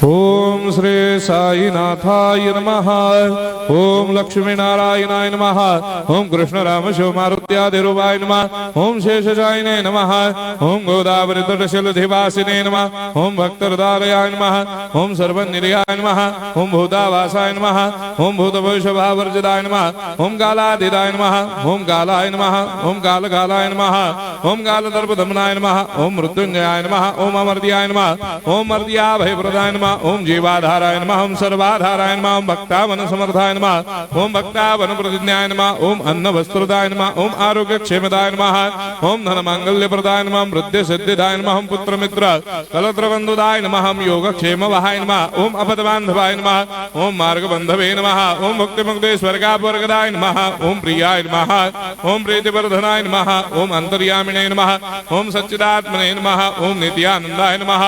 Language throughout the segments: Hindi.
ओम श्री साईनाथाय नमः। ओम लक्ष्मी नारायणाय नमः। ओम कृष्ण राम शिव मारुत्यादिरूपाय नमः। ओम शेषशायिने नमः। ओम गोदावरी तटशिलधिवासिने नमः। ओम भक्तहृदयाय नमः। ओम सर्वनिलयाय नमः। ओम भूतावासाय नमः। ओम भूतभविष्यभावर्जिताय नमः। ओम कालाधीताय नमः। ओम कालाय नमः। ओम कालकालाय नमः। ओम कालदर्पदमनाय नमः। ओम मृत्युंजयाय नमः। ओम अमर्त्याय नमः। ओम मर्त्याभयप्रदाय नमः। ओम जीवाधाराय नमः। ओम सर्वाधाराय नमः। ओम भक्तावन समर्थाय नमः। ओम भक्तावन प्रतिज्ञाय नमः। ओम अन्न वस्त्रदाय नमः। ओम आरोग्य क्षेमदाय नमः। ओम धन मांगल्य प्रदाय नमः। वृद्धि सिद्धिदाय नमः। ओम पुत्र मित्र कलत्र बंधुदाय नमः। ओम योग क्षेम वहाय नमः। ओम अपद बांधवाय नमः। ओम मार्ग बंधवे नमः। ओम भक्ति मुक्ति स्वर्गापवर्गदाय नमः। ओम प्रियाय नमः। ओम प्रीतिवर्धनाय नमः। ओम अंतर्यामिने नमः। ओम सच्चिदात्मने नमः। ओम नित्यानंदाय नमः।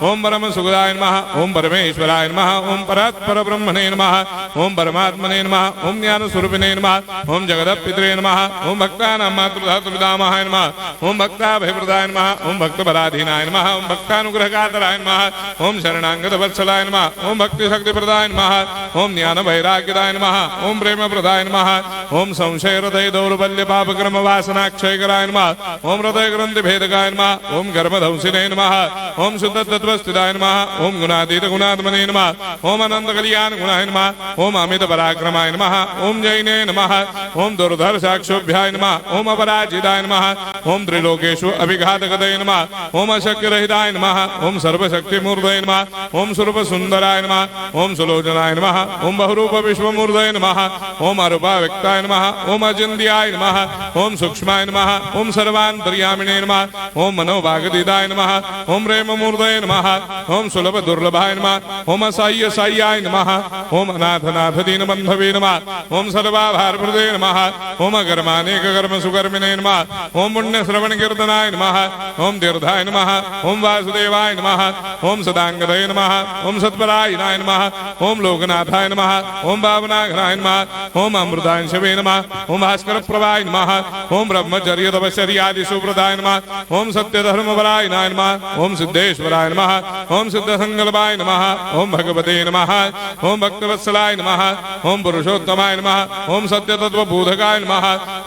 ओम परम सुखदाय नमः। ओम परमेश्वराय नमः। ओम परात्पर ब्रह्मणे नमः। ओम परमात्मने नमः। ओम ज्ञान स्वरूपिणे नमः। ओम जगदपितरे नमः। ओम भक्तानां मातृधातुर्धामाय नमः। ओम भक्ताभयप्रदाय नमः। ओम भक्तपराधीनाय नमः। ओम भक्तानुग्रहकातराय नमः। ओम शरणागत वत्सलाय नमः। ओम भक्ति शक्ति प्रदाय नमः। ओम ज्ञान वैराग्यदाय नमः। ओम प्रेम प्रदाय नमः। ओम संशय हृदय दौर्बल्य पाप कर्म वासना क्षय कराय नमः। ओम हृदय ग्रंथि भेदकाय नमः। ओम गर्भधंसिने नमः। ओम शुद्ध तत्वस्थिताय नमः। ओम गुणातीत गुणात्मने नमः। ओम अनंत कल्याण गुणाय नमः। ओम अमित पराक्रमाय नमः। ओम जैने नमः। ओम दुर्धर साक्षोभ्याय नमः। ओम अपराजिताय नमः। ओम त्रिलोकेषु अभिघातगतये नमः। ओम अशक्य रहिताय नमः। ओम सर्वशक्ति मूर्धये नमः। ओम स्वरूप सुंदराय नमः। ओम सुलोचनाय नमः। ओम बहुरूप विश्वमूर्धये नमः। ओम अरूपाव्यक्ताय नमः। ओम अचिन्त्याय नमः। ओम सूक्ष्माय नमः। ओम सर्वान्तर्यामिने नमः। ओम मनोभागतीताय नमः। ओम प्रेम मूर्धये नमः। ओम सुलभ दुर्लभाय नमः। ओम असाह्य साह्याय नमः। ओम अनाथनाथ दीनबंधवे नमः। ओम सर्वाभारप्रदे नमः। ओम अकर्मानेक कर्म सुकर्मिणे नमः। ओम पुण्य श्रवण कीर्तनाय नमः। ओम तीर्थाय नमः। ओम वासुदेवाय नमः। ओम सदांगदये नमः। ओम सत्परायणाय नमः। ओम लोकनाथाय नमः। ओम भावनाघनाय नमः। ओम अमृतांशवे नमः। ओम भास्कर प्रभाय नमः। ओम ब्रह्मचर्य तपश्चर्यादि सुप्रदाय नमः। ओम सत्यधर्मपरायणाय नमः। ओम सिद्धेश्वराय नमः। ओम सिद्ध संकल्पाय नमः। ओम भगवते नमः। ओम भक्तवत्सलाय नमः। ओम पुरुषोत्तमाय नमः। ओम सत्य तत्वबोधकाय नमः।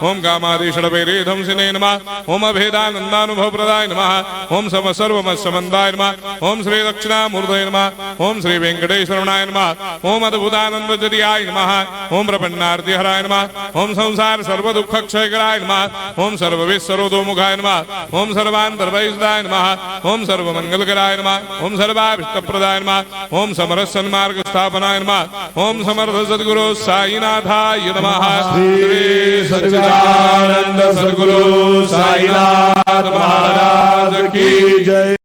ओम कामादिषडवैरेधंसिने नमः। ओम अभेदानंदानुभव प्रदाय नमः। ओम सर्वमस्समन्दाय नमः। ओम श्री दक्षिणामूर्धये नमः। ओम श्री वेंकटेश्वरनाय नमः। ओम अद्भुतानंदजरियाय नमः। ओम प्रपन्नार्तिहराय नमः। ओम संसार सर्व दुख क्षयकराय नमः। ओम सर्वविश्वरोधोमुखाय नमः। ओम सर्वान्तर्वैसदाय नमः। ओम सर्वमंगलकराय नमः। ओम सर्वाभिष्टप्रदाय नमः। ओम समरस सन्मार्ग स्थापनाय नमः। ओम समर्थ सद्गुरु साईनाथाय नमः। श्री सच्चिदानंद सद्गुरु साईनाथ महाराज की जय।